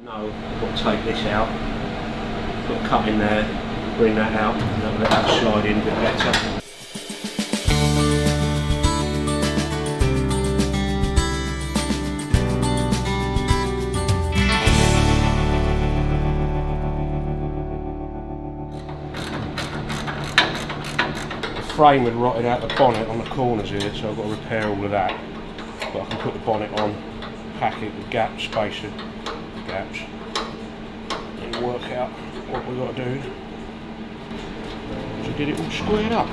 No, I've got to take this out, got to cut in there, bring that out, and let that slide in a bit better. The frame had rotted out the bonnet on the corners here, so I've got to repair all of that. But I can put the bonnet on, pack it with gaps, spacer gaps, and work out what we've got to do to get it all squared up.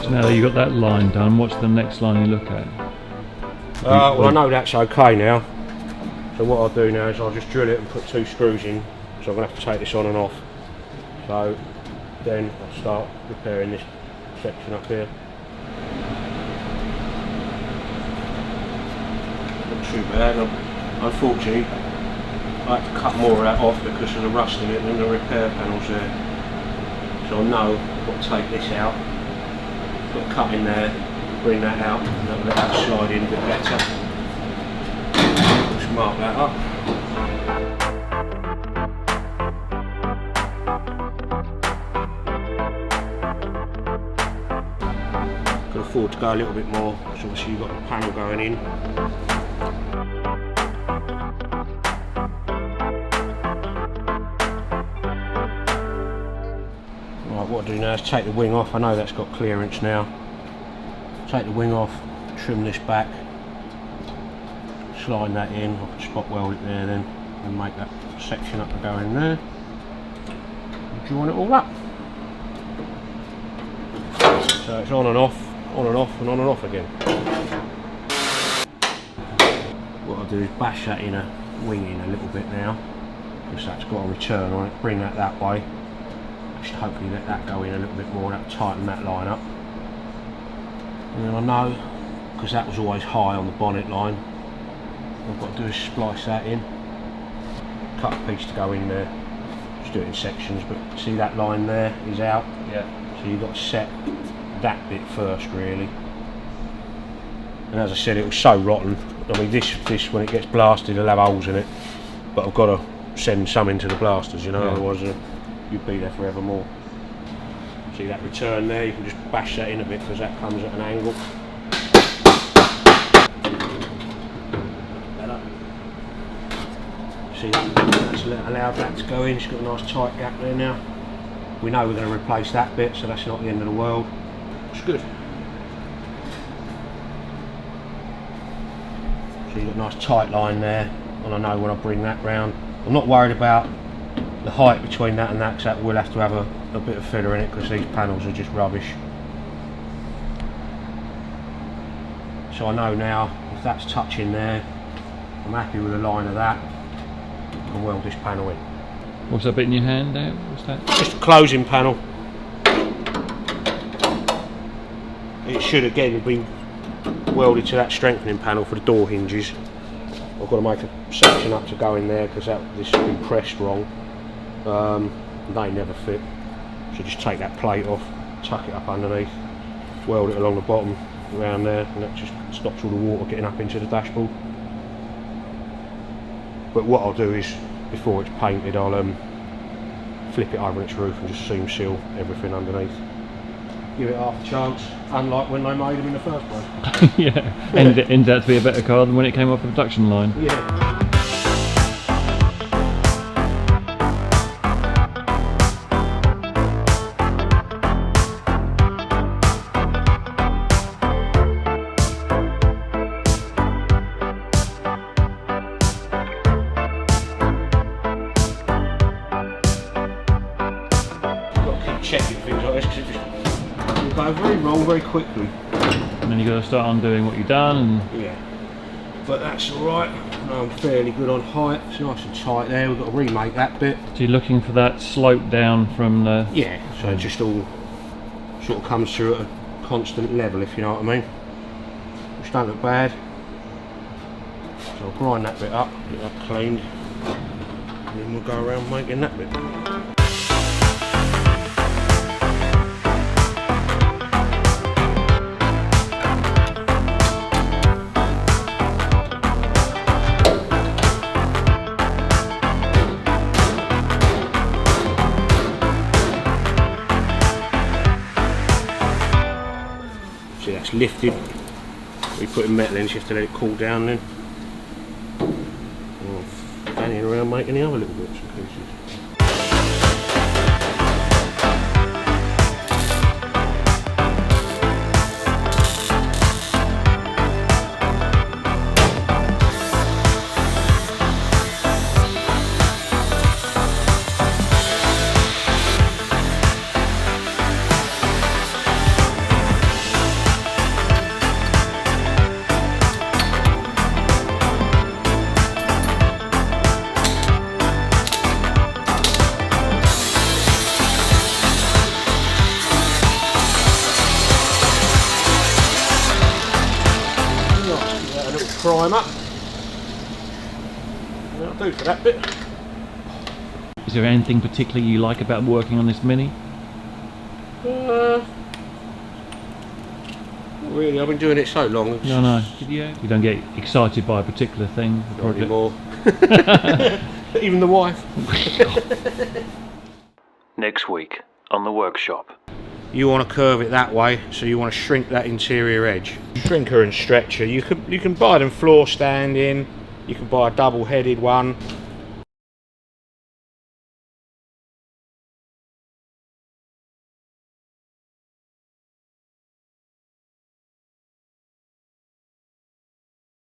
So now that you've got that line done, what's the next line you look at? Well, I know that's okay now. So what I'll do now is I'll just drill it and put 2 screws in. So I'm going to have to take this on and off. So then I'll start repairing this section up here. Not too bad. Unfortunately, I have to cut more of that off because of the rust in it and the repair panels there. So I know I've got to take this out, got to cut in there, bring that out, and let that slide in a bit better. Just mark that up. Can afford to go a little bit more, so obviously you've got the panel going in. Right, what I do now is take the wing off. I know that's got clearance now. Take the wing off, trim this back, slide that in. I can spot weld it there then, and make that section up to go in there. And join it all up. So it's on and off, on and off, and on and off again. What I'll do is bash that inner wing in a little bit now, because that's got a return on it. Bring that way. Just hopefully let that go in a little bit more. That'll tighten that line up. And then I know, because that was always high on the bonnet line, what I've got to do is splice that in, cut a piece to go in there, just do it in sections, but see that line there is out? Yeah. So you've got to set that bit first really. And as I said, it was so rotten. I mean this when it gets blasted it'll have holes in it, but I've got to send some into the blasters, you know, otherwise you'd be there forevermore. See that return there, you can just bash that in a bit because that comes at an angle. Better. See that's allowed that to go in, it's got a nice tight gap there now. We know we're going to replace that bit, so that's not the end of the world. It's good. So you've got a nice tight line there, and I know when I bring that round, I'm not worried about the height between that and that, because that will have to have a bit of filler in it because these panels are just rubbish. So I know now if that's touching there, I'm happy with the line of that. I can weld this panel in. What's that bit in your hand there? What's that? Just a closing panel. It should again be welded to that strengthening panel for the door hinges. I've got to make a section up to go in there because this has been pressed wrong. They never fit, so just take that plate off, tuck it up underneath, weld it along the bottom around there, and that just stops all the water getting up into the dashboard. But what I'll do is, before it's painted, I'll flip it over its roof and just seam seal everything underneath. Give it half a chance, unlike when they made them in the first place. Yeah, ended out to be a better car than when it came off the production line. Yeah. Checking things like this because it just will go very wrong very quickly. And then you've got to start undoing what you've done. And yeah, but that's alright. I'm fairly good on height. It's nice and tight there. We've got to remake that bit. So you're looking for that slope down from the... Yeah, so it just all sort of comes through at a constant level, if you know what I mean. Which don't look bad. So I'll grind that bit up, get that cleaned, and then we'll go around making that bit. See, that's lifted. We put in metal in, so you have to let it cool down then. Banging around making the other little bits and pieces. Primer. That'll do for that bit. Is there anything particularly you like about working on this Mini? Not really, I've been doing it so long. No. You don't get excited by a particular thing? Not anymore. Even the wife. Next week on the workshop. You want to curve it that way, so you want to shrink that interior edge. Shrinker and stretcher. You can buy them floor standing. You can buy a double-headed one.